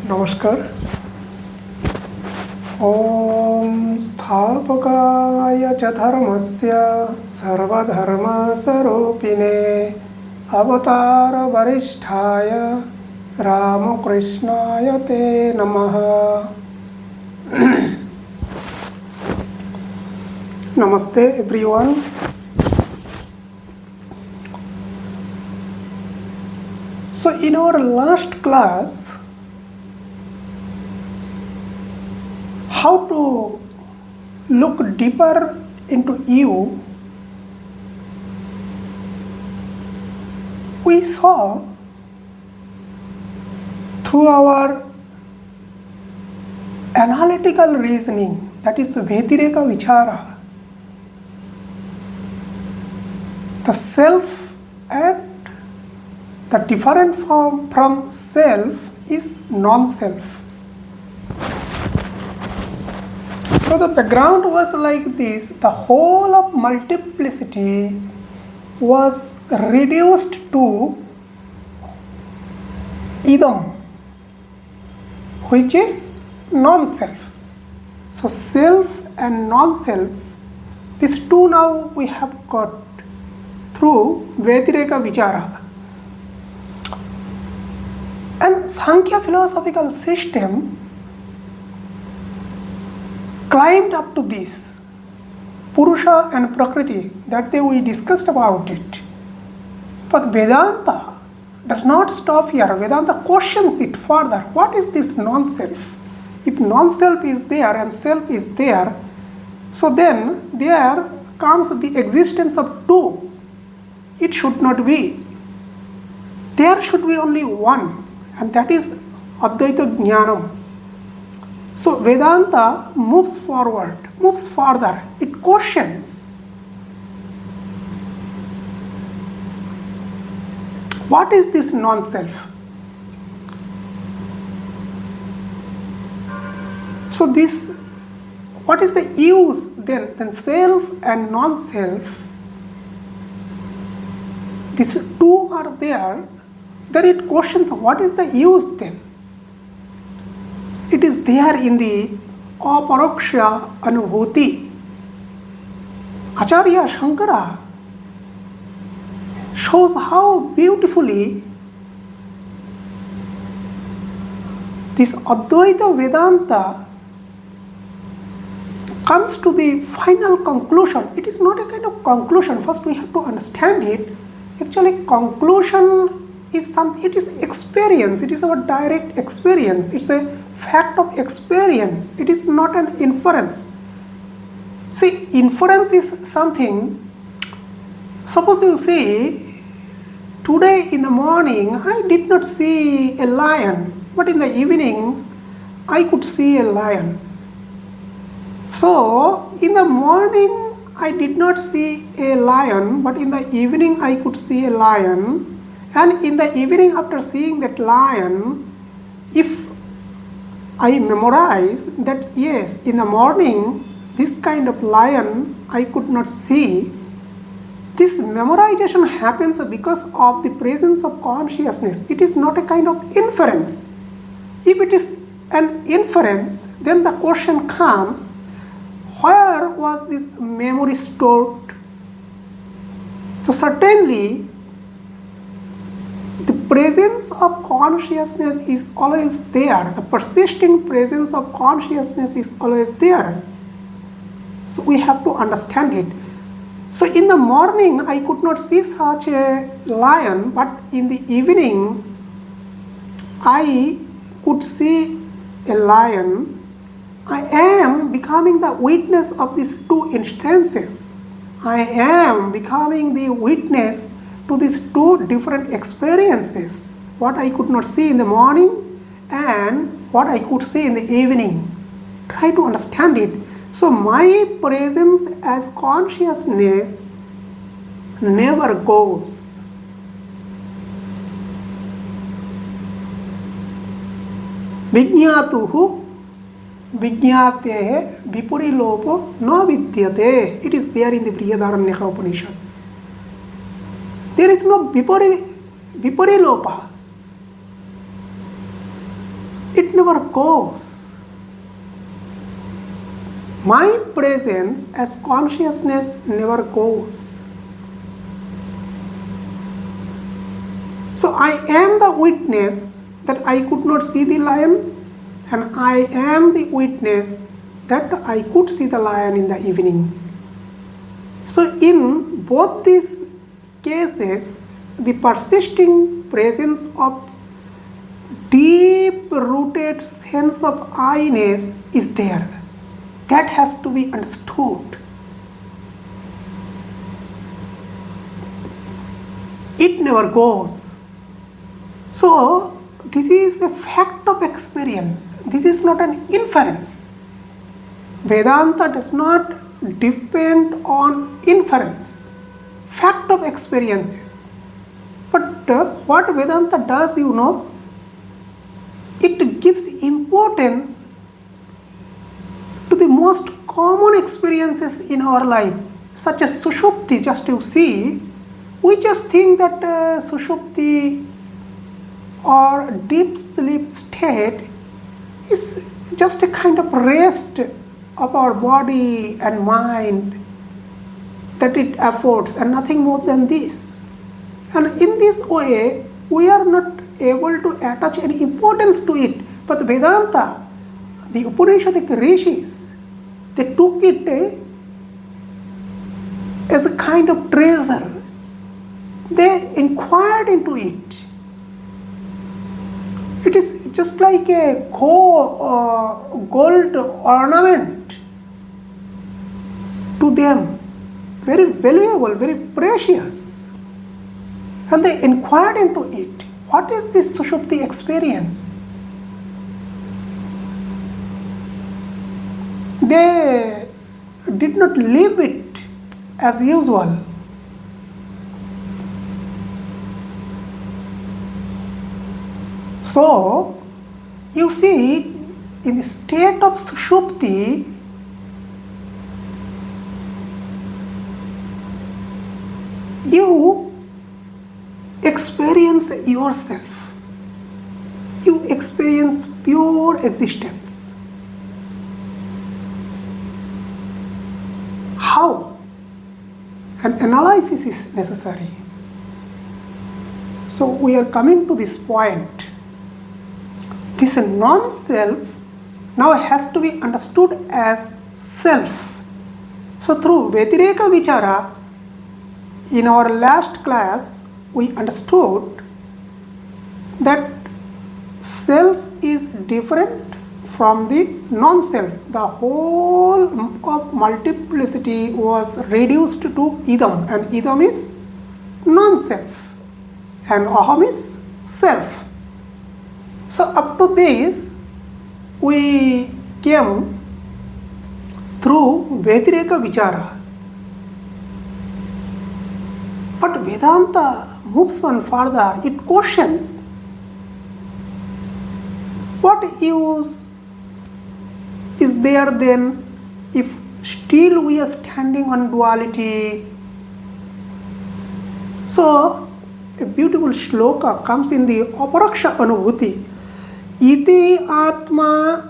नमस्कार। ओम स्थापकाय च धर्मस्य सर्वधर्मस्वरूपिणे अवतार वरिष्ठाय रामकृष्णाय ते नमः। Namaste everyone. So in our last class, how to look deeper into you, we saw through our analytical reasoning, that is Vetireka Vichara, the self and the different form from self is non-self. So the background was like this: the whole of multiplicity was reduced to idam, which is non-self. So self and non-self, these two now we have got through Vetireka Vichara. And Sankhya philosophical system climbed up to this Purusha and Prakriti, that day we discussed about it. But Vedanta does not stop here. Vedanta questions it further. What is this non-self? If non-self is there and self is there, so then there comes the existence of two. It should not be. There should be only one, and that is Advaita Jnanam. So Vedanta moves forward, moves further. It questions. What is this non-self? So this, what is the use then? Then self and non-self, these two are there. Then it questions, what is the use then? It is there in the aparoksha anubhuti. Acharya Shankara shows how beautifully this Advaita Vedanta comes to the final conclusion. It is not a kind of conclusion. First we have to understand it. Actually, conclusion is something, it is experience, it is our direct experience, it's a fact of experience, it is not an inference. See, inference is something, suppose you say, today in the morning I did not see a lion, but in the evening I could see a lion. So, in the morning I did not see a lion, but in the evening I could see a lion. And in the evening, after seeing that lion, if I memorize that yes, in the morning, this kind of lion I could not see, this memorization happens because of the presence of consciousness. It is not a kind of inference. If it is an inference, then the question comes, where was this memory stored? So certainly, the presence of consciousness is always there. The persisting presence of consciousness is always there. So we have to understand it. So in the morning, I could not see such a lion, but in the evening, I could see a lion. I am becoming the witness of these two instances. I am becoming the witness to these two different experiences. What I could not see in the morning and what I could see in the evening. Try to understand it. So my presence as consciousness never goes. Vijñātuhu Vijñātehe Vipurilopo no vidyate. It is there in the Brihadaranyaka Upanishad. There is no Vipurilopa. It never goes. My presence as consciousness never goes. So I am the witness that I could not see the lion, and I am the witness that I could see the lion in the evening. So in both these cases, the persisting presence of deep-rooted sense of I-ness is there. That has to be understood. It never goes. So this is a fact of experience. This is not an inference. Vedanta does not depend on inference, fact of experiences. But what Vedanta does, it gives importance to the most common experiences in our life, such as Sushupti. Just you see, we just think that Sushupti or deep sleep state is just a kind of rest of our body and mind that it affords, and nothing more than this. And in this way, we are not able to attach any importance to it. But Vedanta, the Upanishadic rishis, they took it as a kind of treasure. They inquired into it. It is just like a gold ornament to them, very valuable, very precious. And they inquired into it. What is this Sushupti experience? They did not live it as usual. So, you see, in the state of Sushupti, you experience yourself. You experience pure existence. How? An analysis is necessary. So we are coming to this point. This non-self now has to be understood as self. So through Vyatireka Vichara, in our last class, we understood that self is different from the non-self. The whole of multiplicity was reduced to idam, and idam is non-self, and aham is self. So up to this, we came through Vyatireka Vichara. But Vedanta moves on further. It questions, what use is there then if still we are standing on duality? So a beautiful shloka comes in the Aparaksha Anubhuti. Iti atma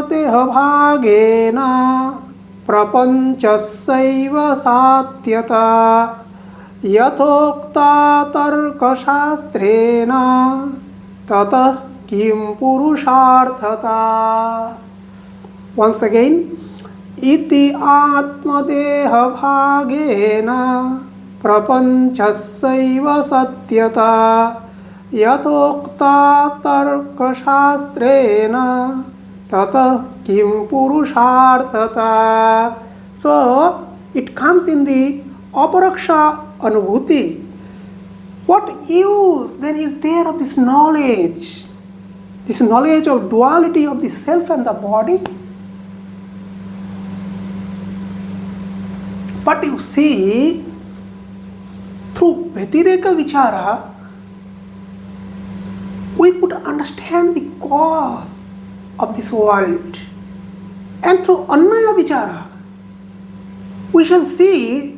deha bhagena prapanchasaiva satyata yathokta tarka shastrena tata kim purusharthata. Once again, iti atma deha bhagena prapanchasaiva satyata yathokta tarka shastrena tata kim purusharthata. So it comes in the Aparaksha Anubhuti. What use then is there of this knowledge of duality of the self and the body? But you see, through Vyatireka Vichara, we could understand the cause of this world. And through Annaya Vichara, we shall see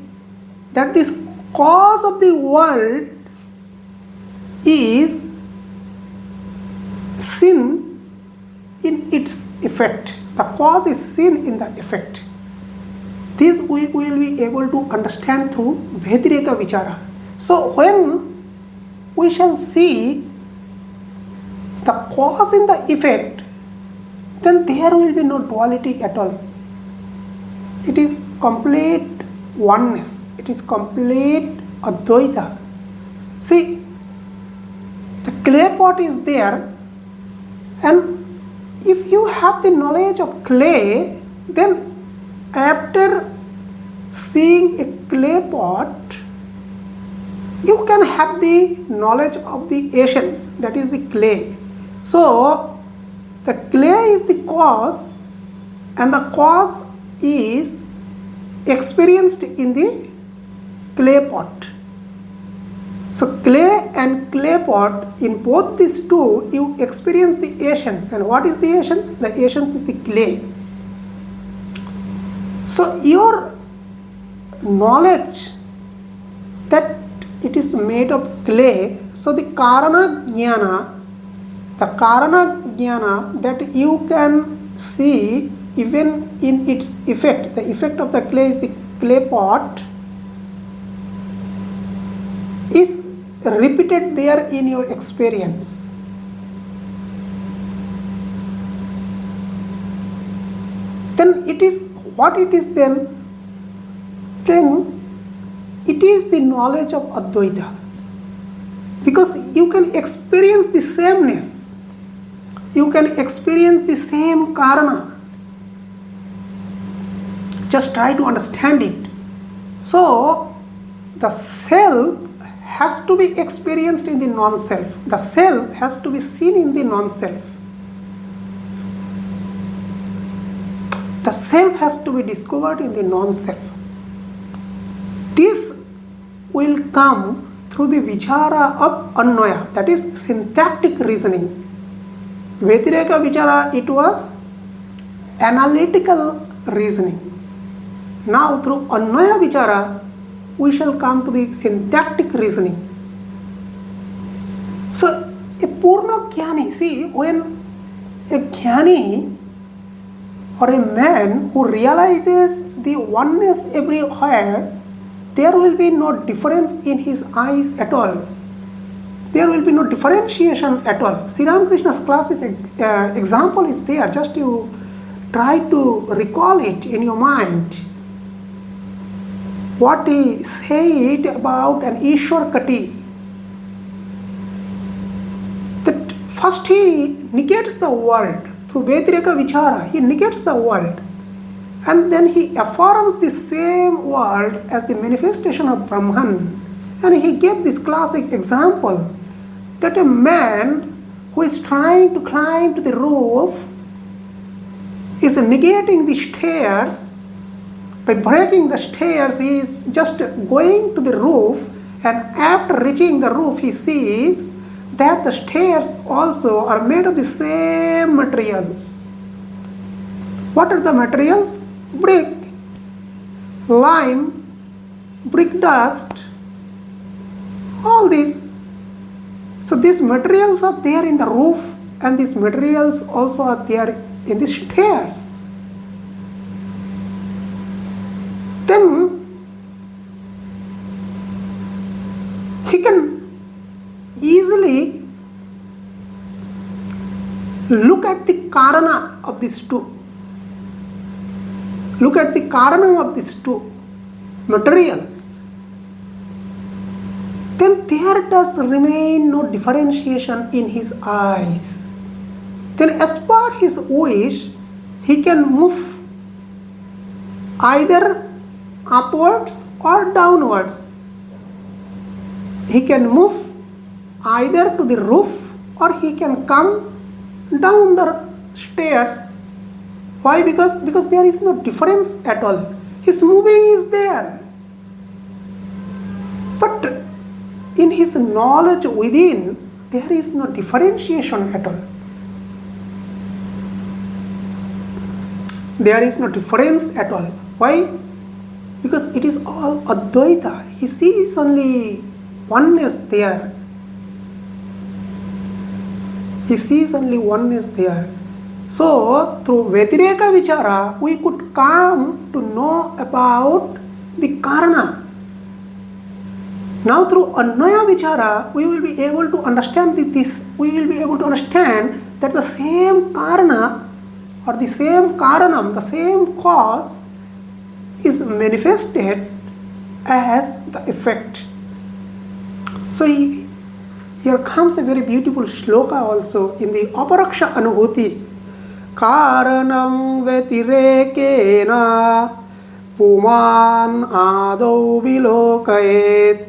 that this cause of the world is seen in its effect. The cause is seen in the effect. This we will be able to understand through Vedanta Vichara. So when we shall see the cause in the effect, then there will be no duality at all. It is complete oneness. It is complete Advaita. See, the clay pot is there, and if you have the knowledge of clay, then after seeing a clay pot, you can have the knowledge of the essence, that is the clay. So the clay is the cause, and the cause is experienced in the clay pot. So clay and clay pot, in both these two, you experience the essence. And what is the essence? The essence is the clay. So your knowledge that it is made of clay, so the karana jnana that you can see even in its effect, the effect of the clay is the clay pot, is repeated there in your experience. Then it is what it is then? Then it is the knowledge of Advaita. Because you can experience the sameness. You can experience the same karana. Just try to understand it. So the self has to be experienced in the non-self. The self has to be seen in the non-self. The self has to be discovered in the non-self. This will come through the vichara of Annaya, that is syntactic reasoning. Vyatireka vichara, it was analytical reasoning. Now through Annaya vichara, we shall come to the syntactic reasoning. So a Purna Jnani, see, when a Jnani or a man who realizes the oneness everywhere, there will be no difference in his eyes at all. There will be no differentiation at all. Sri Ramakrishna's classic example is there. Just you try to recall it in your mind. What he said about an Ishwar Kati. That first he negates the world. Through Vyatireka Vichara, he negates the world. And then he affirms the same world as the manifestation of Brahman. And he gave this classic example that a man who is trying to climb to the roof is negating the stairs. By breaking the stairs, he is just going to the roof, and after reaching the roof, he sees that the stairs also are made of the same materials. What are the materials? Brick, lime, brick dust, all this. So these materials are there in the roof, and these materials also are there in the stairs. Then he can easily look at the karana of these two. Look at the karana of these two materials. Then there does remain no differentiation in his eyes. Then as per his wish, he can move either upwards or downwards. He can move either to the roof or he can come down the stairs. Why? Because there is no difference at all. His moving is there. But in his knowledge within, there is no differentiation at all. There is no difference at all. Why? Because it is all Advaita. He sees only oneness there. He sees only oneness there. So, through Vyatireka Vichara, we could come to know about the Karana. Now, through Anvaya Vichara, we will be able to understand this. We will be able to understand that the same Karana or the same Karanam, the same cause, is manifested as the effect. So, here comes a very beautiful shloka also in the Aparaksha Anubhuti. Karanam Vetirekena Puman Adau Vilokayet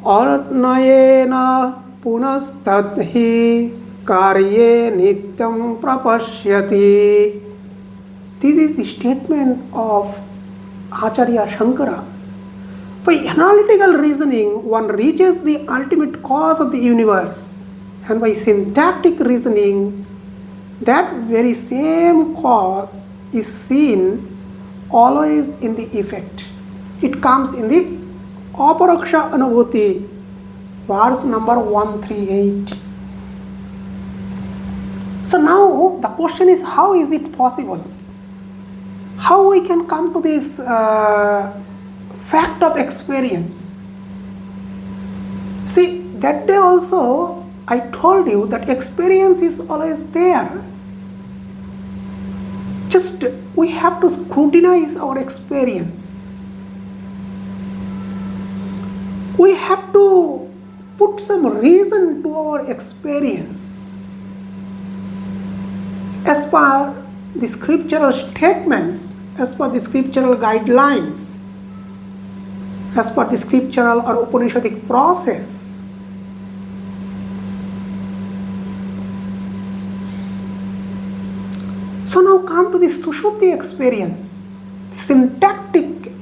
Arnayena Punastadhi Karye Nityam Prapashyati. This is the statement of Acharya Shankara. By analytical reasoning, one reaches the ultimate cause of the universe, and by syntactic reasoning, that very same cause is seen always in the effect. It comes in the Aparaksha Anubhuti, verse number 138. So now the question is, how is it possible? How we can come to this fact of experience? See, that day also I told you that experience is always there. Just we have to scrutinize our experience. We have to put some reason to our experience. As per the scriptural statements, as per the scriptural guidelines, as per the scriptural or Upanishadic process. So now come to the Sushupti experience, the syntactic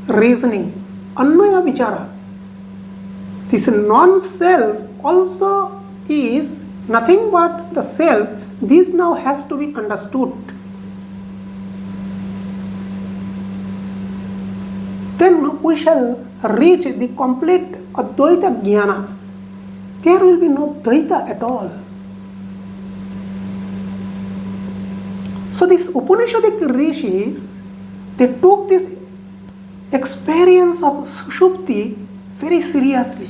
reasoning, Anvaya Vichara. This non-self also is nothing but the self. This now has to be understood. Then we shall reach the complete Advaita Jnana. There will be no Dvaita at all. So these Upanishadic rishis, they took this experience of Sushupti very seriously.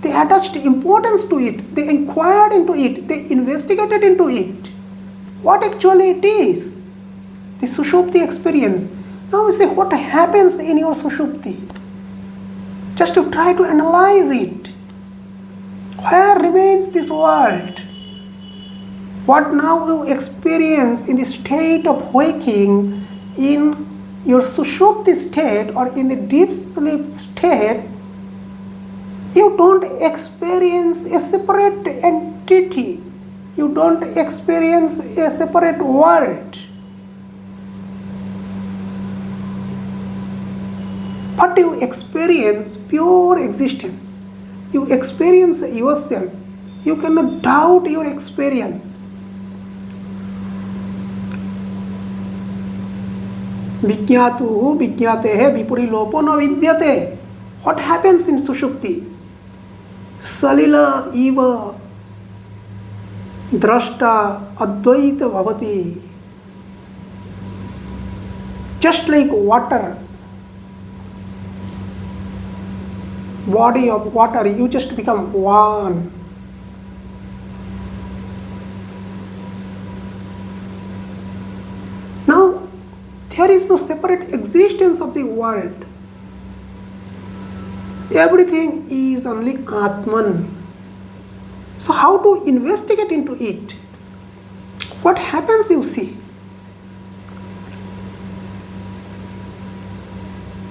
They attached importance to it. They inquired into it. They investigated into it. What actually it is? The Sushupti experience. Now we say, what happens in your Sushupti? Just to try to analyze it. Where remains this world? What now you experience in the state of waking, in your Sushupti state or in the deep sleep state, you don't experience a separate entity. You don't experience a separate world. But you experience pure existence. You experience yourself. You cannot doubt your experience. Vijñātuhu vijñātehe vipurilopo na vidyate. What happens in Sushupti? Salila eva drashta advaita bhavati. Just like water, body of water, you just become one. Now, there is no separate existence of the world. Everything is only Atman. So how to investigate into it? What happens, you see?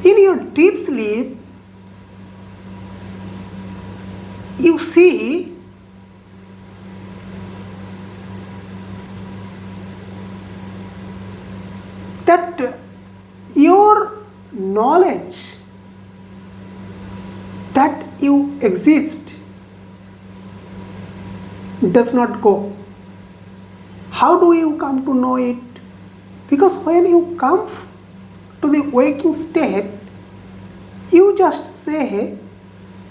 In your deep sleep, you see that your knowledge that you exist does not go. How do you come to know it? Because when you come to the waking state, you just say,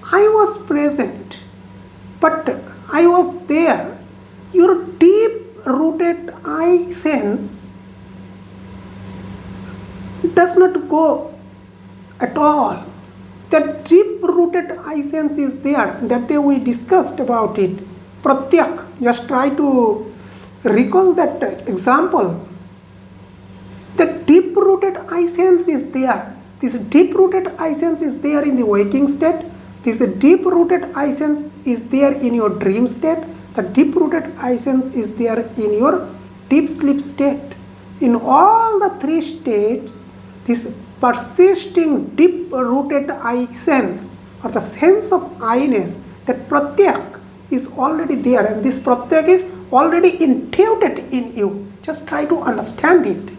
I was present, but I was there, your deep rooted I sense does not go at all. That deep rooted I sense is there. That day we discussed about it. Pratyak, just try to recall that example. The deep rooted I sense is there. This deep rooted I sense is there in the waking state. This deep rooted I sense is there in your dream state. The deep rooted I sense is there in your deep sleep state. In all the three states, this persisting deep rooted I sense or the sense of I-ness, that pratyak is already there, and this pratyak is already intuited in you. Just try to understand it.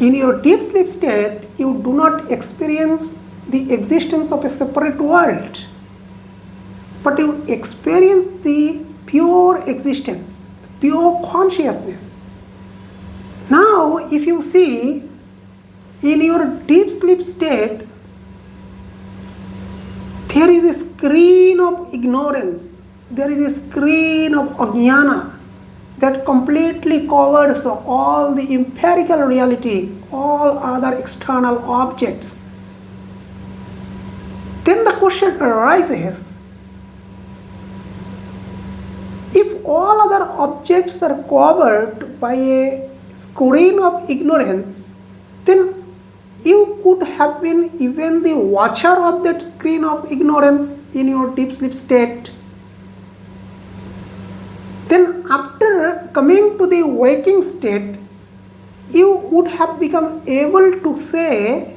In your deep sleep state, you do not experience the existence of a separate world, but you experience the pure existence, pure consciousness. Now, if you see, in your deep sleep state, there is a screen of ignorance, there is a screen of ajnana that completely covers all the empirical reality, all other external objects. Then the question arises, if all other objects are covered by a screen of ignorance, then you could have been even the watcher of that screen of ignorance in your deep sleep state. Then after coming to the waking state, you would have become able to say,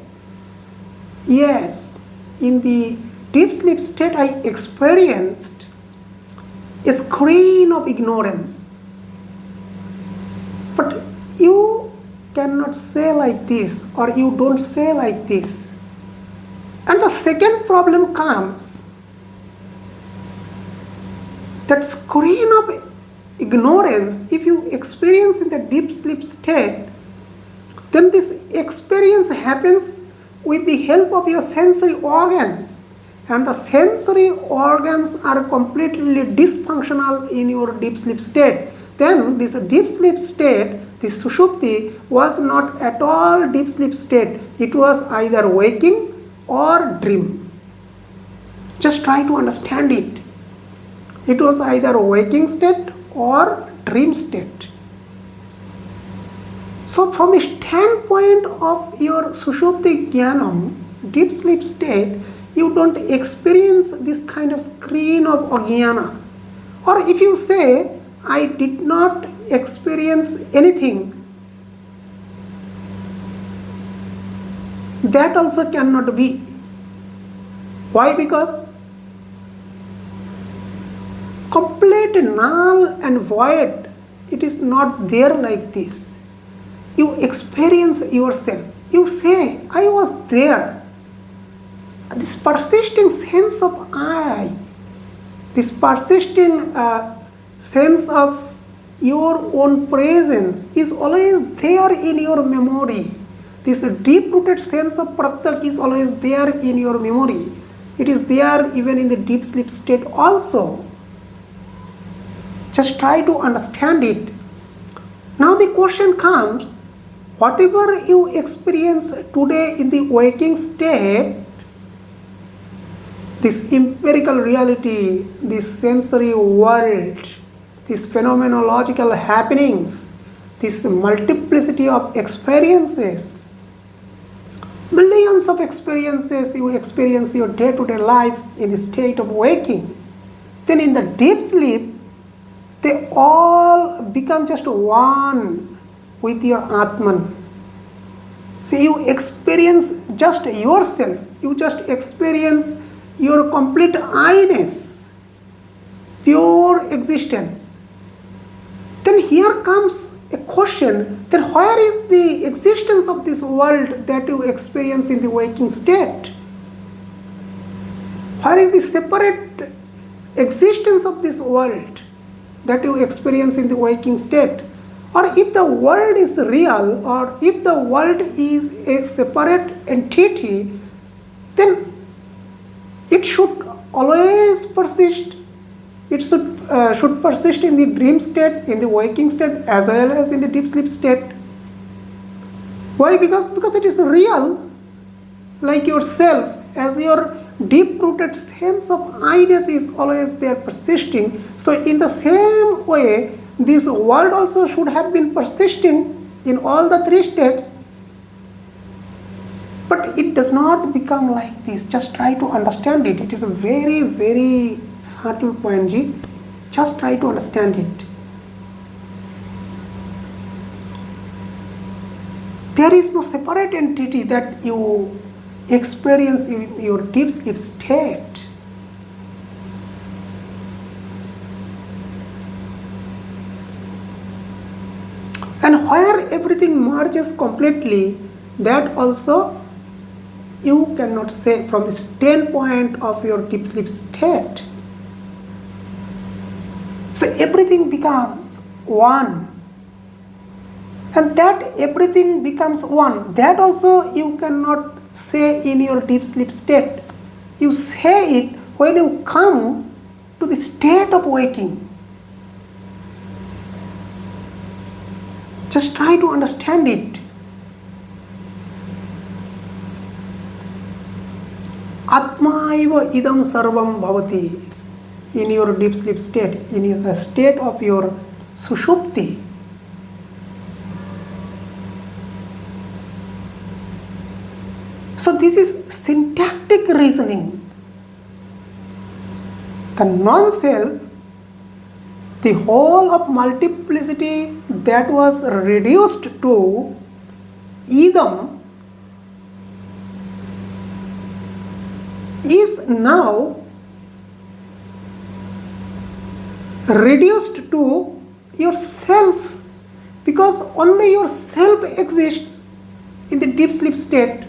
yes, in the deep sleep state I experienced a screen of ignorance. But you cannot say like this, or you don't say like this. And the second problem comes, that screen of ignorance, if you experience in the deep sleep state, then this experience happens with the help of your sensory organs, and the sensory organs are completely dysfunctional in your deep sleep state. Then this deep sleep state, this sushupti, was not at all deep sleep state. It was either waking or dream. Just try to understand it. It was either waking state or dream state. So from the standpoint of your sushupti jnanam, deep sleep state, you don't experience this kind of screen of ajnana. Or if you say, I did not experience anything, that also cannot be. Why? Because complete null and void, it is not there like this. You experience yourself. You say, I was there. This persisting sense of I, this persisting sense of your own presence is always there in your memory. This deep-rooted sense of pratyak is always there in your memory. It is there even in the deep sleep state also. Just try to understand it. Now the question comes, whatever you experience today in the waking state, this empirical reality, this sensory world, these phenomenological happenings, this multiplicity of experiences, millions of experiences you experience your day-to-day life in the state of waking. Then in the deep sleep, they all become just one with your Atman. So you experience just yourself. You just experience your complete I-ness, pure existence. Then here comes a question, that where is the existence of this world that you experience in the waking state? Where is the separate existence of this world that you experience in the waking state? Or if the world is real, or if the world is a separate entity, then it should always persist It should persist in the dream state, in the waking state, as well as in the deep sleep state. Why? Because it is real, like yourself, as your deep-rooted sense of I-ness is always there persisting. So in the same way, this world also should have been persisting in all the three states. But it does not become like this. Just try to understand it. It is a very, very subtle point, Ji. Just try to understand it. There is no separate entity that you experience in your deep sleep state. And where everything merges completely, that also you cannot say from the standpoint of your deep sleep state. So everything becomes one. And that everything becomes one, that also you cannot say in your deep sleep state. You say it when you come to the state of waking. Just try to understand it. Atma eva idam sarvam bhavati. In your deep sleep state, in the state of your sushupti. So this is syntactic reasoning. The non-self, the whole of multiplicity that was reduced to idam, is now reduced to yourself, because only yourself exists in the deep sleep state.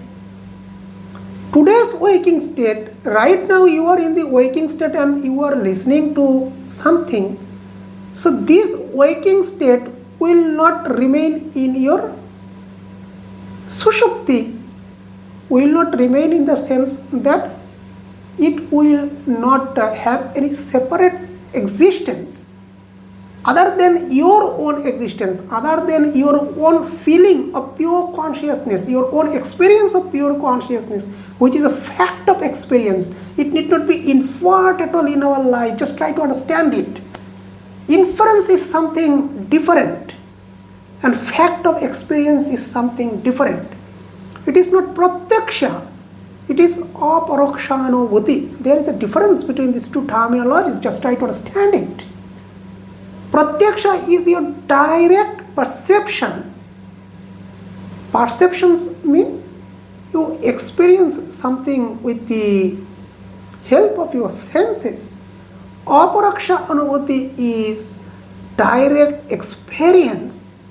Today's waking state, right now you are in the waking state and you are listening to something. So this waking state will not remain in your sushupti, will not remain in the sense that it will not have any separate existence other than your own existence, other than your own feeling of pure consciousness, your own experience of pure consciousness, which is a fact of experience. It need not be inferred at all in our life. Just try to understand it. Inference is something different, and fact of experience is something different. It is not pratyaksha, it is aparokshanubhuti. There is a difference between these two terminologies. Just try to understand it. Pratyaksha is your direct perception. Perceptions mean you experience something with the help of your senses. Aparaksha anubhuti is direct experience.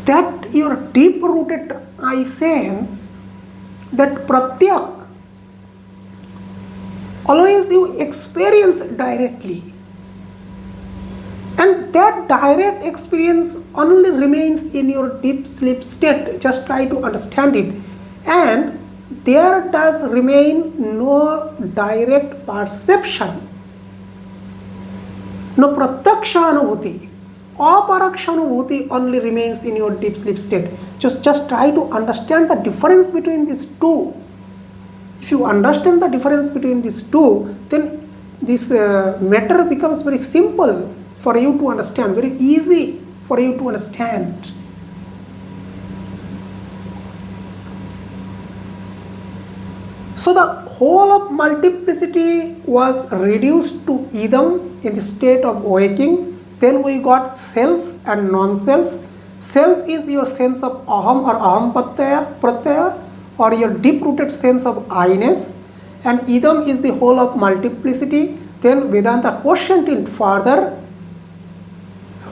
That your deep-rooted I sense, that pratyak, always you experience directly. And that direct experience only remains in your deep sleep state. Just try to understand it. And there does remain no direct perception, no pratyaksha anubhuti. Aparaksha anubhuti only remains in your deep sleep state. Just try to understand the difference between these two. If you understand the difference between these two, then this matter becomes very simple for you to understand, very easy for you to understand. So the whole of multiplicity was reduced to idam in the state of waking. Then we got self and non-self. Self is your sense of aham or aham pratyaya, or your deep-rooted sense of I-ness. And idam is the whole of multiplicity. Then Vedanta questioned it further.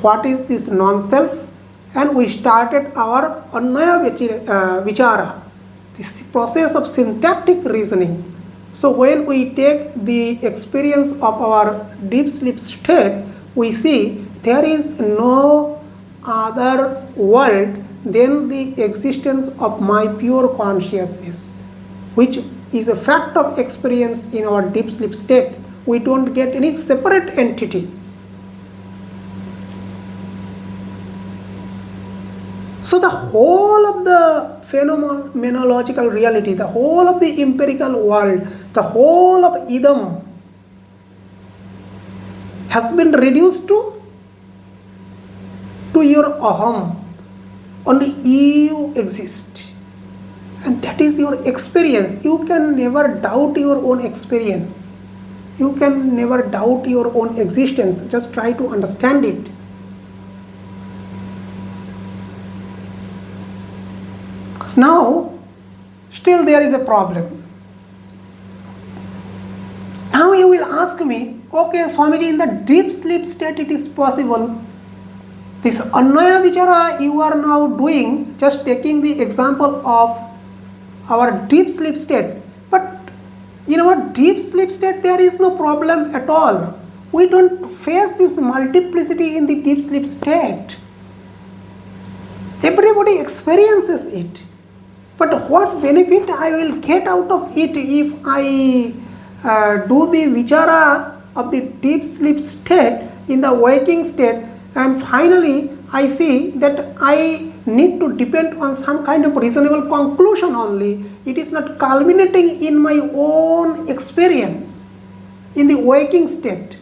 What is this non-self? And we started our annaya vichara, this process of syntactic reasoning. So when we take the experience of our deep sleep state, we see there is no other world than the existence of my pure consciousness, which is a fact of experience in our deep sleep state. We don't get any separate entity. So the whole of the phenomenological reality, the whole of the empirical world, the whole of idam has been reduced to your aham. Only you exist, and that is your experience. You can never doubt your own experience. You can never doubt your own existence. Just try to understand it. Now, still there is a problem. Now you will ask me, okay, Swamiji, in the deep sleep state it is possible. This Annaya Vichara you are now doing, just taking the example of our deep sleep state. But in our deep sleep state there is no problem at all. We don't face this multiplicity in the deep sleep state. Everybody experiences it. But what benefit I will get out of it if I do the vichara of the deep sleep state in the waking state, and finally I see that I need to depend on some kind of reasonable conclusion only. It is not culminating in my own experience in the waking state.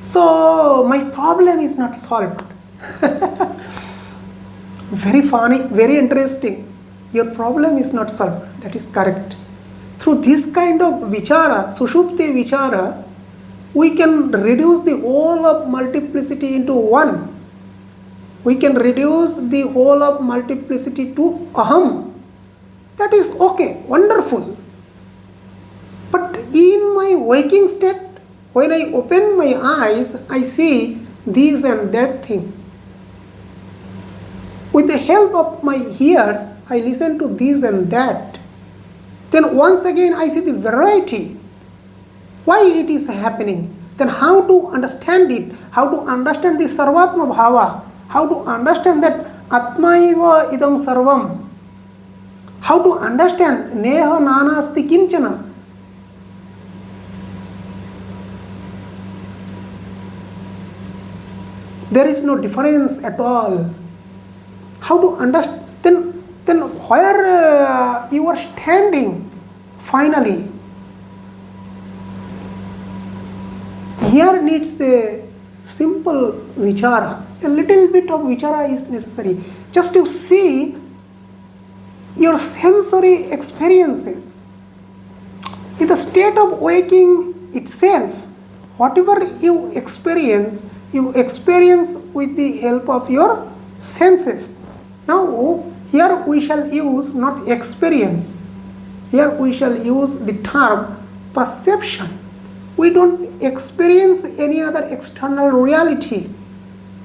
So my problem is not solved. Very funny, very interesting. Your problem is not solved. That is correct. Through this kind of vichara, sushupti vichara, we can reduce the whole of multiplicity into one. We can reduce the whole of multiplicity to aham. That is okay, wonderful. But in my waking state, when I open my eyes, I see this and that thing. With the help of my ears, I listen to this and that. Then once again I see the variety. Why it is happening? Then how to understand it? How to understand the sarvatma bhava? How to understand that atmaiva idam sarvam? How to understand neha nanasti kinchana? There is no difference at all. How to understand? Then where you are standing finally? Here needs a simple vichara. A little bit of vichara is necessary. Just to see your sensory experiences. In the state of waking itself, whatever you experience with the help of your senses. Now, here we shall use not experience. Here we shall use the term perception. We don't experience any other external reality.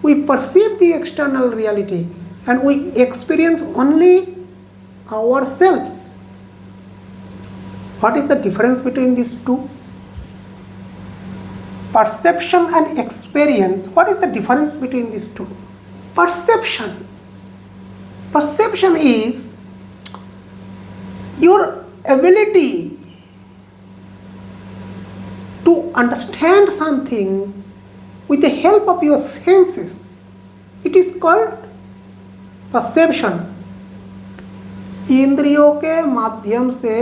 We perceive the external reality and we experience only ourselves. What is the difference between these two? Perception and experience. What is the difference between these two? Perception. Perception is your ability to understand something with the help of your senses. It is called perception. इंद्रियों के माध्यम से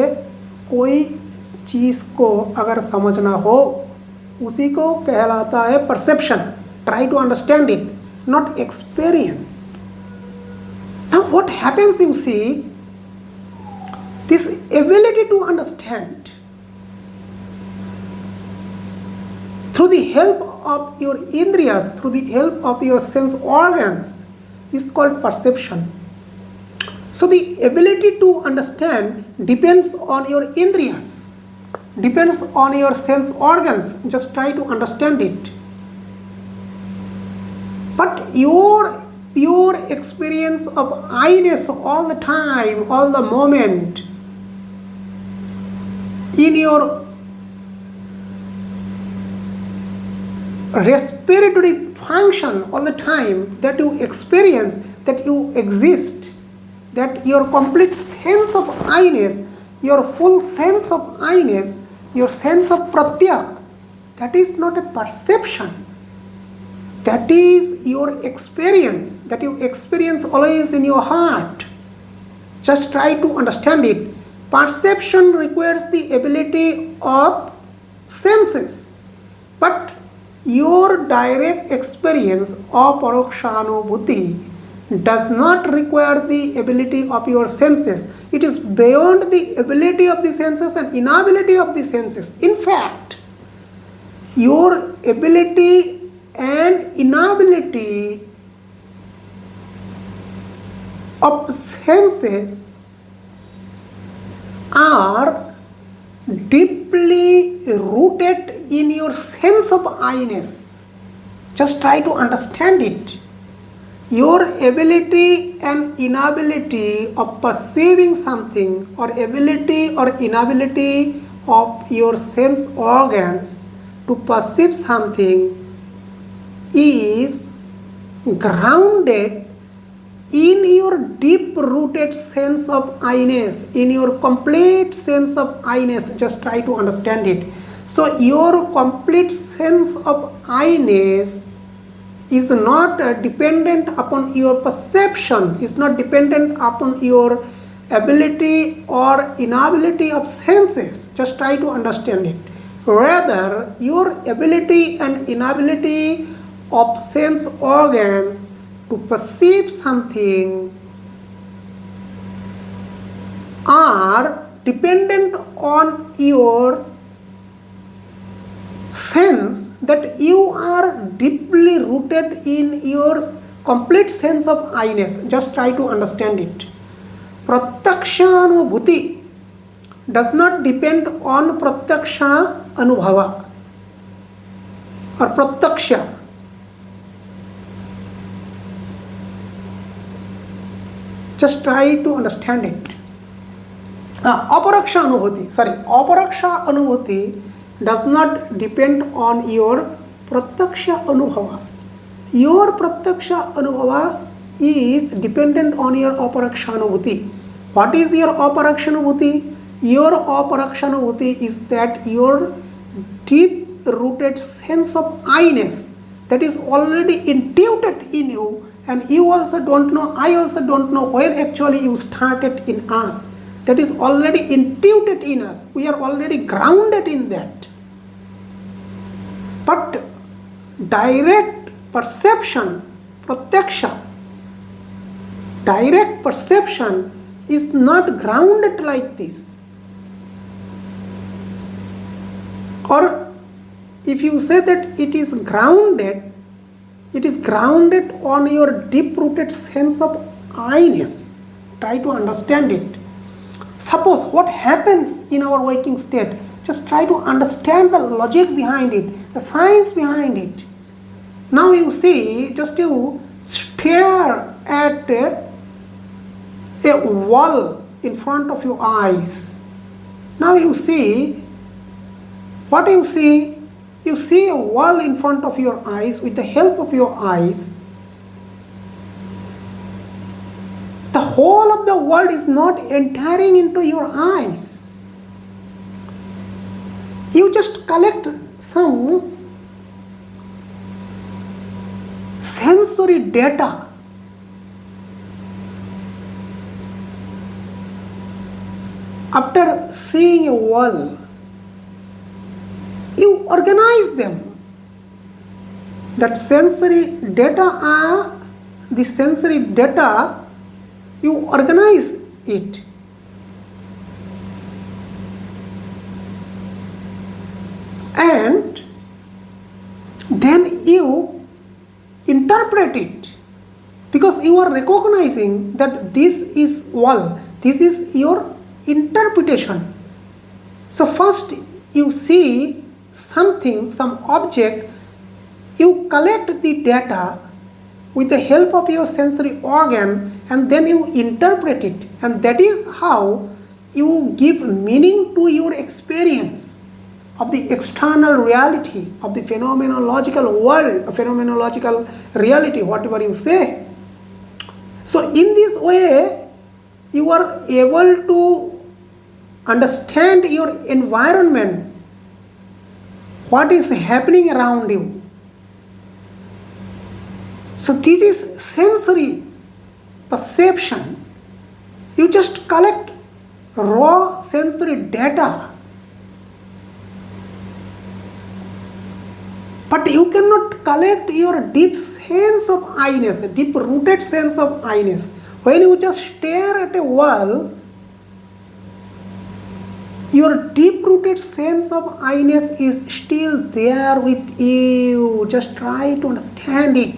कोई चीज को अगर समझना हो उसी को कहलाता है perception. Try to understand it, not experience. Now what happens, you see, this ability to understand through the help of your indriyas, through the help of your sense organs is called perception. So the ability to understand depends on your indriyas, depends on your sense organs. Just try to understand it. But your pure experience of I-ness all the time, all the moment, in your respiratory function all the time, that you experience, that you exist, that your complete sense of I-ness, your full sense of I-ness your sense of pratyak, that is not a perception. That is your experience, that you experience always in your heart. Just try to understand it. Perception requires the ability of senses, but your direct experience of parokshanubhuti does not require the ability of your senses. It is beyond the ability of the senses and inability of the senses. In fact, your ability and inability of senses are deeply rooted in your sense of I-ness. Just try to understand it. Your ability and inability of perceiving something, or ability or inability of your sense organs to perceive something, is grounded in your deep-rooted sense of I-ness, in your complete sense of I-ness. Just try to understand it. So your complete sense of I-ness is not dependent upon your perception, is not dependent upon your ability or inability of senses. Just try to understand it. Rather, your ability and inability of sense organs to perceive something are dependent on your sense that you are deeply rooted in your complete sense of I-ness. Just try to understand it. Pratyakshanubhuti does not depend on pratyaksha anubhava or pratyaksha. Just try to understand it. Aparaksha anubhuti does not depend on your pratyaksha anubhava. Your pratyaksha anubhava is dependent on your aparaksha anubhuti. What is your aparaksha anubhuti? Your aparaksha anubhuti is that your deep-rooted sense of I-ness that is already intuited in you, and you also don't know, I also don't know when actually you started in us. That is already intuited in us. We are already grounded in that. But direct perception, pratyaksha, direct perception is not grounded like this. Or if you say that it is grounded on your deep-rooted sense of I-ness. Try to understand it. Suppose what happens in our waking state, just try to understand the logic behind it, the science behind it. Now you see, just you stare at a wall in front of your eyes. Now you see, what you see? You see a wall in front of your eyes. With the help of your eyes, the whole of the world is not entering into your eyes. You just collect some sensory data. After seeing a wall, you organize them. That sensory data are the sensory data, you organize it. And then you interpret it, because you are recognizing that this is wall. This is your interpretation. So first you see something, some object, you collect the data with the help of your sensory organ, and then you interpret it, and that is how you give meaning to your experience of the external reality, of the phenomenological world, phenomenological reality, whatever you say. So in this way, you are able to understand your environment what is happening around you. So this is sensory perception. You just collect raw sensory data, but you cannot collect your deep sense of I-ness, deep rooted sense of I-ness. When you just stare at a wall, your deep rooted sense of I-ness is still there with you. Just try to understand it.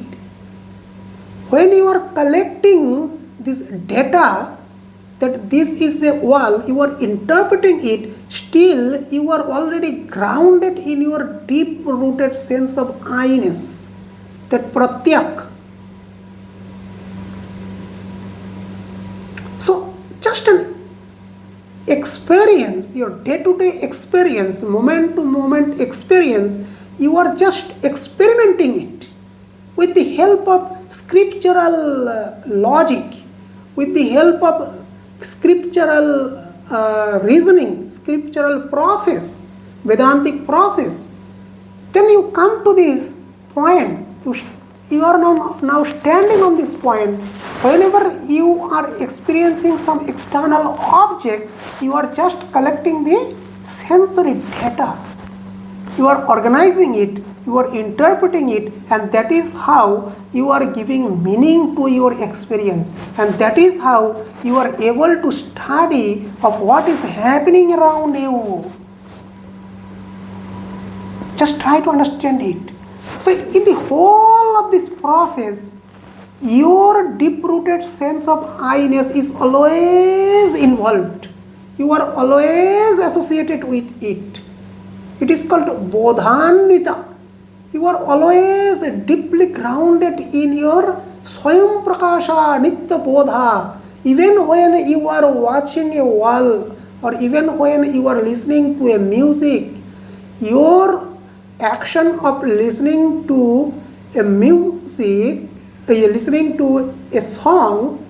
When you are collecting this data that this is a wall, you are interpreting it, still you are already grounded in your deep rooted sense of I-ness, that pratyak. So just an experience, your day-to-day experience, moment-to-moment experience, you are just experimenting it with the help of scriptural logic, with the help of scriptural reasoning, scriptural process, Vedantic process. Then you come to this point, you are now standing on this point. Whenever you are experiencing some external object, you are just collecting the sensory data. You are organizing it, you are interpreting it, and that is how you are giving meaning to your experience. And that is how you are able to study of what is happening around you. Just try to understand it. So in the whole of this process, your deep-rooted sense of I-ness is always involved. You are always associated with it. It is called bodhanita. You are always deeply grounded in your swayam prakasha nitya bodha. Even when you are watching a wall, or even when you are listening to a music, your action of listening to a music, listening to a song,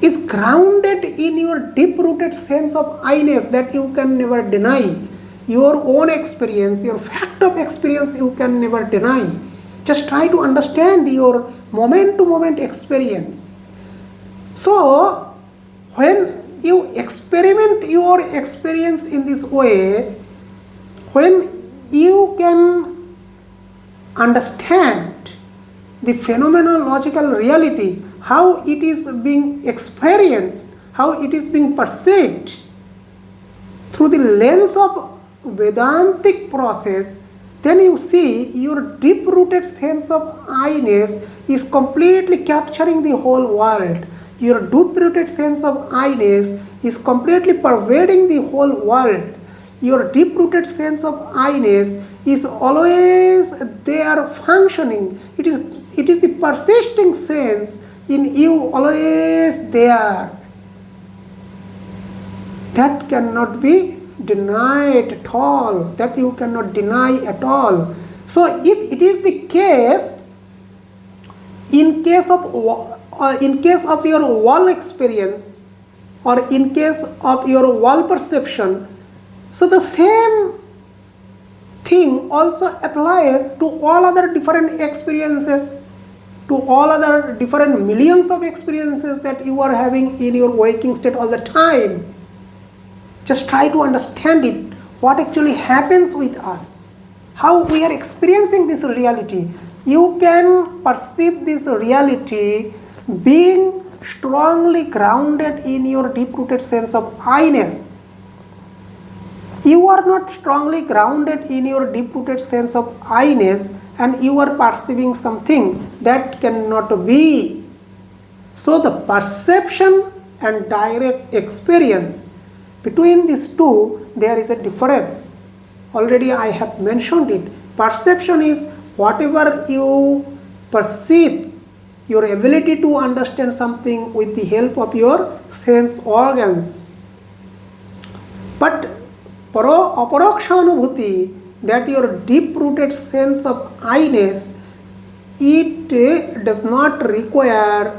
is grounded in your deep-rooted sense of I-ness that you can never deny. Your own experience, your fact of experience, you can never deny. Just try to understand your moment-to-moment experience. So, when you experiment your experience in this way, when you can understand the phenomenological reality, how it is being experienced, how it is being perceived through the lens of Vedantic process, then you see your deep-rooted sense of I-ness is completely capturing the whole world. Your deep-rooted sense of I-ness is completely pervading the whole world. Your deep-rooted sense of I-ness is always there functioning. It is the persisting sense in you always there. That cannot be denied at all. That you cannot deny at all. So if it is the case, in case of your wall experience, or in case of your wall perception, so the same thing also applies to all other different experiences, to all other different millions of experiences that you are having in your waking state all the time. Just try to understand it, what actually happens with us, how we are experiencing this reality. You can perceive this reality being strongly grounded in your deep-rooted sense of I-ness. You are not strongly grounded in your deep-rooted sense of I-ness, and you are perceiving something that cannot be. So the perception and direct experience, between these two, there is a difference. Already I have mentioned it. Perception is whatever you perceive, your ability to understand something with the help of your sense organs. But aparokshanubhuti, that your deep-rooted sense of I-ness, it does not require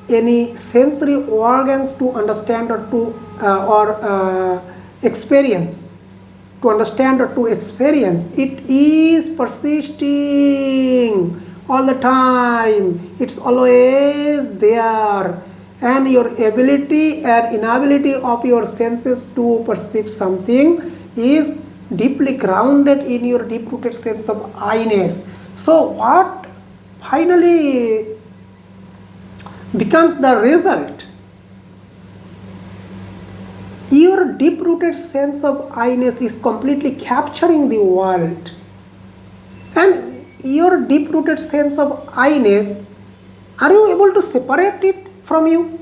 any sensory organs to understand or to experience. to understand or to experience. It is persisting all the time. It's always there. And your ability and inability of your senses to perceive something is deeply grounded in your deep-rooted sense of I-ness. So what finally becomes the result? Your deep-rooted sense of I-ness is completely capturing the world. And your deep-rooted sense of I-ness, are you able to separate it from you?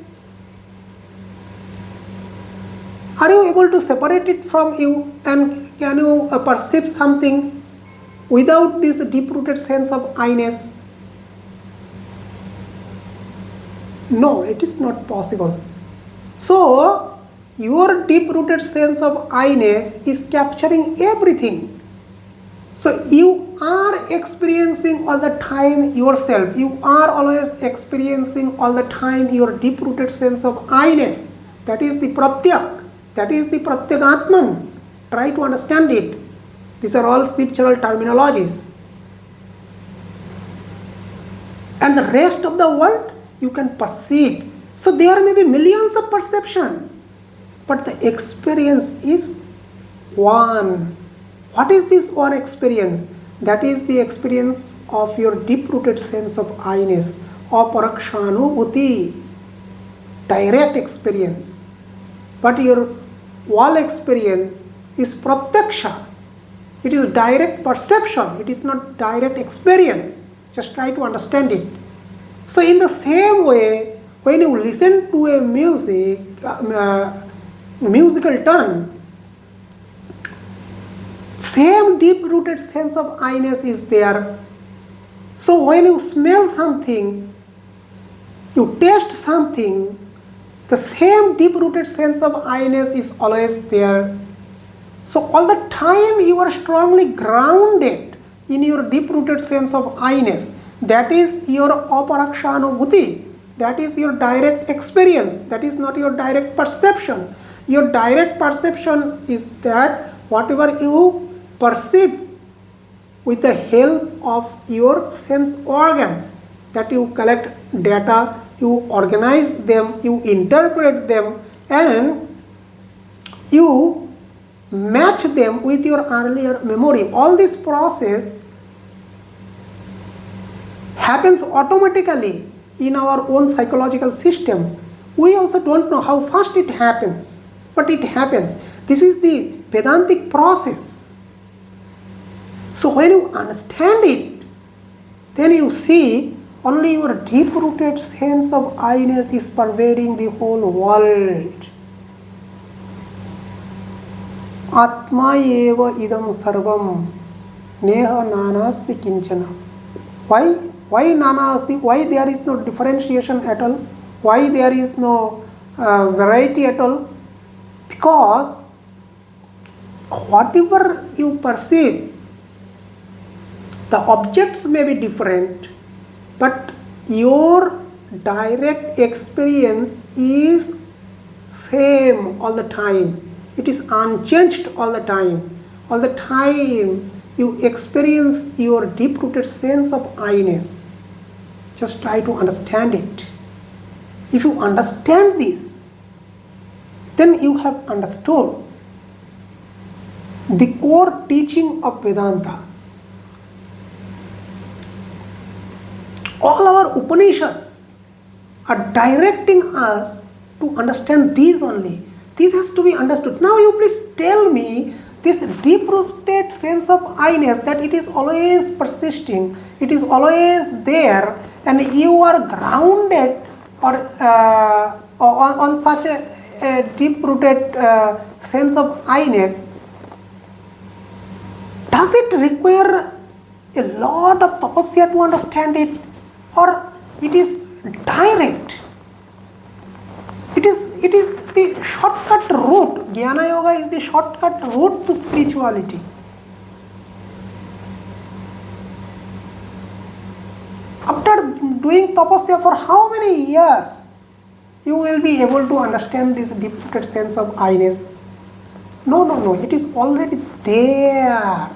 Are you able to separate it from you, and can you perceive something without this deep-rooted sense of I-ness? No, it is not possible. So, your deep-rooted sense of I-ness is capturing everything. So, you are experiencing all the time yourself. You are always experiencing all the time your deep-rooted sense of I-ness. That is the pratyak. That is the pratyagatman. Try to understand it. These are all scriptural terminologies. And the rest of the world you can perceive. So there may be millions of perceptions, but the experience is one. What is this one experience? That is the experience of your deep-rooted sense of I-ness, aparakshanu-uti, direct experience. But your wall experience is pratyaksha. It is direct perception. It is not direct experience. Just try to understand it. So in the same way, when you listen to a musical tone, same deep-rooted sense of I-ness is there. So when you smell something, you taste something, the same deep-rooted sense of I-ness is always there. So all the time you are strongly grounded in your deep-rooted sense of I-ness. That is your aparakshanu-buddhi. That is your direct experience. That is not your direct perception. Your direct perception is that whatever you perceive with the help of your sense organs, that you collect data, you organize them, you interpret them, and you match them with your earlier memory. All this process happens automatically in our own psychological system. We also don't know how fast it happens, but it happens. This is the Vedantic process. So when you understand it, then you see only your deep-rooted sense of I-ness is pervading the whole world. Atma eva idam sarvam neha nanasti kinchana. Why? Why nanasti? Why there is no differentiation at all? Why there is no variety at all? Because whatever you perceive, the objects may be different, but your direct experience is same all the time. It is unchanged all the time. All the time you experience your deep-rooted sense of I-ness. Just try to understand it. If you understand this, then you have understood the core teaching of Vedanta. All our Upanishads are directing us to understand these only. This has to be understood. Now you please tell me this deep-rooted sense of I-ness, that it is always persisting, it is always there, and you are grounded or on such a deep-rooted sense of I-ness. Does it require a lot of tapasya to understand it, or it is direct? It is the shortcut route. Jnana Yoga is the shortcut route to spirituality. After doing tapasya for how many years, you will be able to understand this deep-rooted sense of I-ness. No, no, no, it is already there.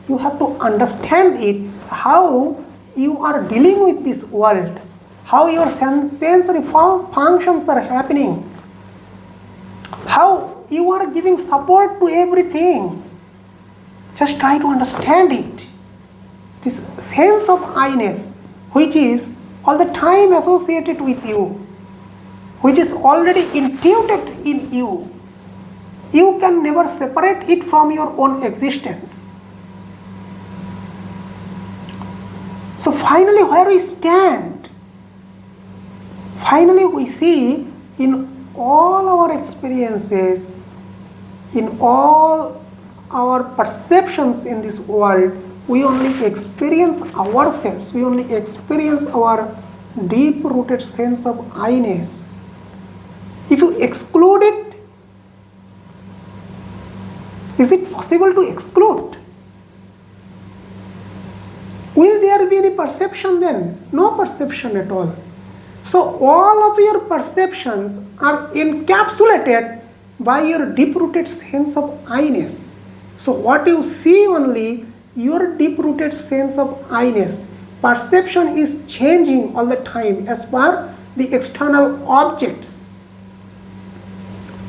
You have to understand it, how you are dealing with this world, how your sensory functions are happening, how you are giving support to everything. Just try to understand it. This sense of I-ness, which is all the time associated with you, which is already intuited in you. You can never separate it from your own existence. So finally, where we stand, finally we see in all our experiences, in all our perceptions in this world, we only experience ourselves, we only experience our deep-rooted sense of I-ness. If you exclude it, is it possible to exclude? Will there be any perception then? No perception at all. So all of your perceptions are encapsulated by your deep-rooted sense of I-ness. So what you see only, your deep-rooted sense of I-ness. Perception is changing all the time as per the external objects.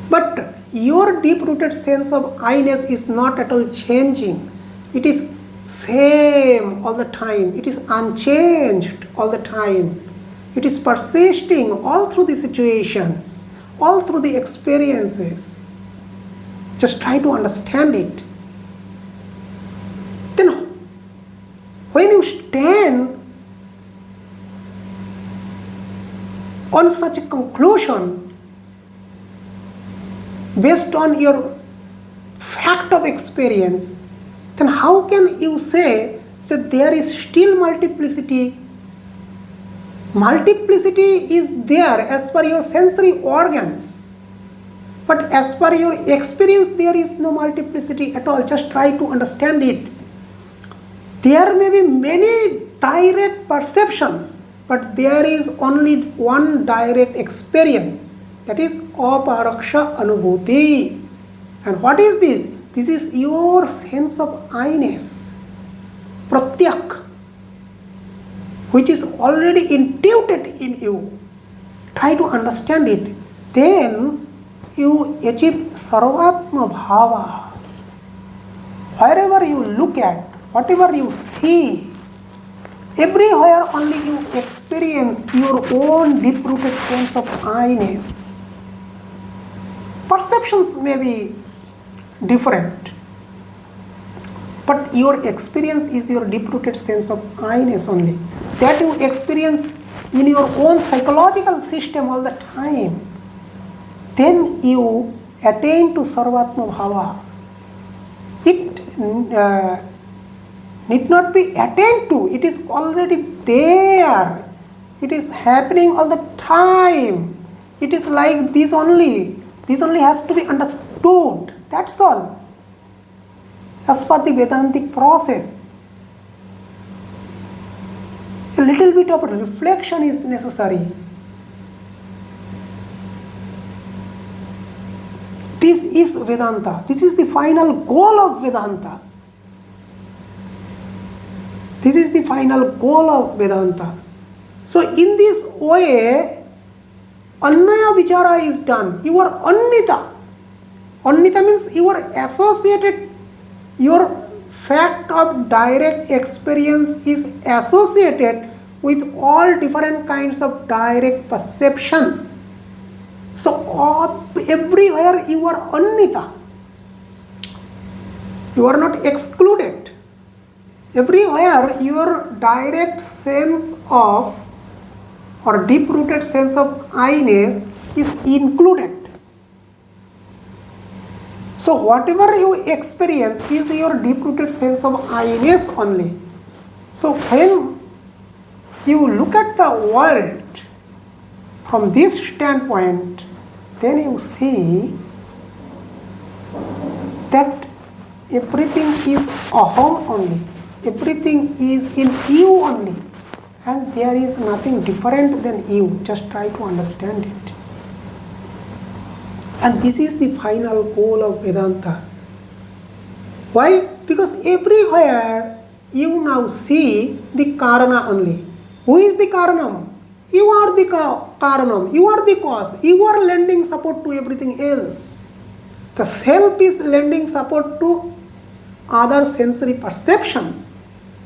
But your deep-rooted sense of I-ness is not at all changing. It is same all the time. It is unchanged all the time. It is persisting all through the situations, all through the experiences. Just try to understand it. Then when you stand on such a conclusion, based on your fact of experience, then how can you say that there is still multiplicity? Multiplicity is there as per your sensory organs, but as per your experience, there is no multiplicity at all. Just try to understand it. There may be many direct perceptions, but there is only one direct experience. That is aparaksha anubhuti. And what is this? This is your sense of I-ness, pratyak, which is already intuited in you. Try to understand it. Then you achieve sarvatma bhava. Wherever you look at, whatever you see, everywhere only you experience your own deep-rooted sense of I-ness. Perceptions may be different, but your experience is your deep-rooted sense of I-ness only. That you experience in your own psychological system all the time. Then you attain to sarvatma bhava. It need not be attained to. It is already there. It is happening all the time. It is like this only. This only has to be understood. That's all. As per the Vedantic process, a little bit of reflection is necessary. This is Vedanta. This is the final goal of Vedanta. This is the final goal of Vedanta. So in this way, Annaya Vichara is done. You are Annita. Annita means you are associated. Your fact of direct experience is associated with all different kinds of direct perceptions. So everywhere you are Annita. You are not excluded. Everywhere your direct sense of or deep-rooted sense of I-ness is included. So whatever you experience is your deep-rooted sense of I-ness only. So when you look at the world from this standpoint, then you see that everything is aham only. Everything is in you only. And there is nothing different than you. Just try to understand it. And this is the final goal of Vedanta. Why? Because everywhere you now see the Karana only. Who is the Karanam? You are the Karanam. You are the cause. You are lending support to everything else. The self is lending support to other sensory perceptions.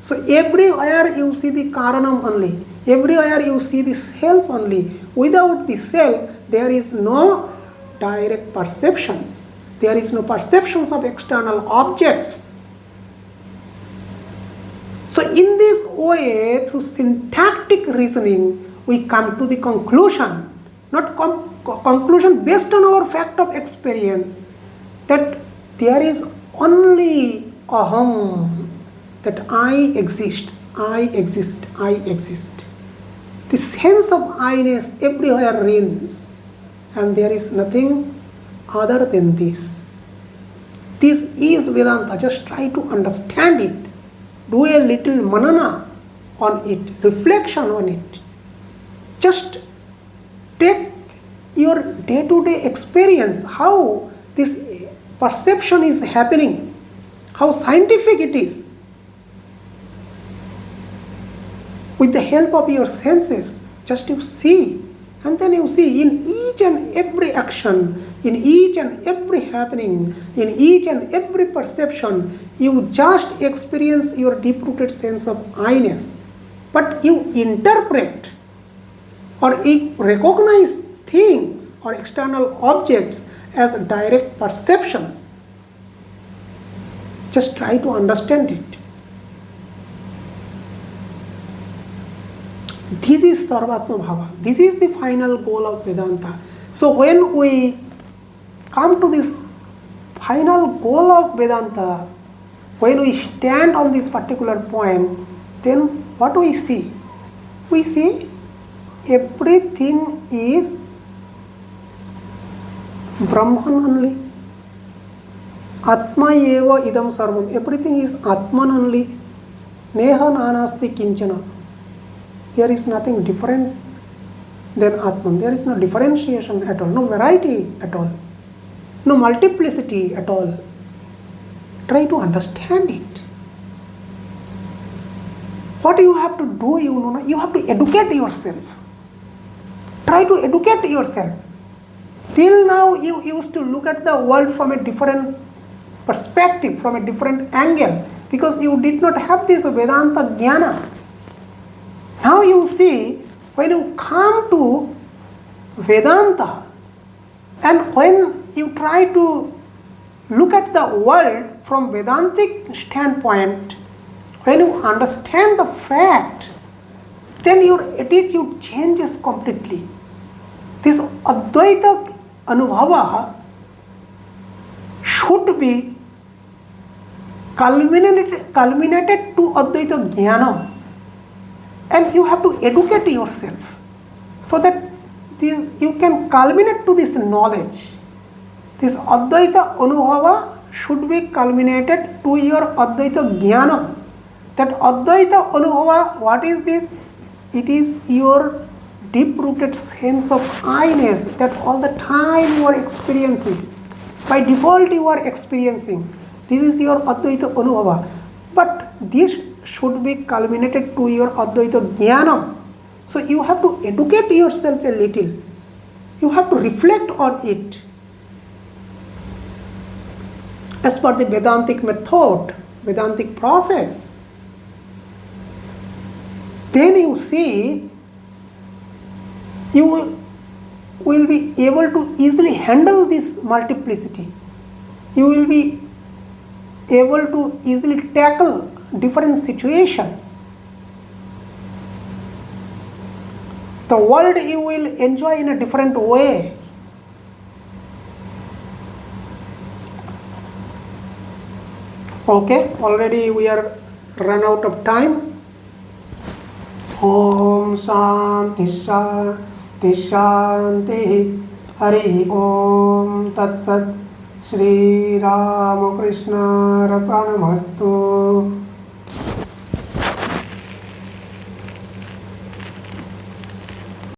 So everywhere you see the Karanam only. Everywhere you see the self only. Without the self, there is no direct perceptions. There is no perceptions of external objects. So in this way, through syntactic reasoning, we come to the conclusion, not conclusion based on our fact of experience, that there is only aham, that I exist, I exist, I exist. The sense of I-ness everywhere reigns, and there is nothing other than this. This is Vedanta. Just try to understand it. Do a little manana on it, reflection on it. Just take your day-to-day experience, how this perception is happening, how scientific it is. With the help of your senses, just you see, and then you see in each and every action, in each and every happening, in each and every perception, you just experience your deep-rooted sense of I-ness. But you interpret or you recognize things or external objects as direct perceptions. Just try to understand it. This is Sarvatma Bhava. This is the final goal of Vedanta. So when we come to this final goal of Vedanta, when we stand on this particular point, then what we see? We see everything is Brahman only. Atma eva idam sarvam. Everything is Atman only. Neha nanasti kinchana. There is nothing different than Atman. There is no differentiation at all, no variety at all, no multiplicity at all. Try to understand it. What you have to do, you have to educate yourself. Try to educate yourself. Till now, you used to look at the world from a different perspective, from a different angle, because you did not have this Vedanta Jnana. Now you see, when you come to Vedanta, and when you try to look at the world from Vedantic standpoint, when you understand the fact, then your attitude changes completely. This Advaita Anubhava should be culminated to Advaita Jnanam. And you have to educate yourself so that you can culminate to this knowledge. This Advaita Anubhava should be culminated to your Advaita Jnana. That Advaita Anubhava, what is this? It is your deep-rooted sense of I-ness that all the time you are experiencing. By default you are experiencing. This is your Advaita Anubhava. But this should be culminated to your Advaita Jnana. So you have to educate yourself a little. You have to reflect on it. As per the Vedantic method, Vedantic process, then you see, you will be able to easily handle this multiplicity. You will be able to easily tackle different situations. The world you will enjoy in a different way. Okay, already we are run out of time. Om Shanti Shanti Shanti Hari Om Tat Sat Shri Ramakrishna Arpanamastu.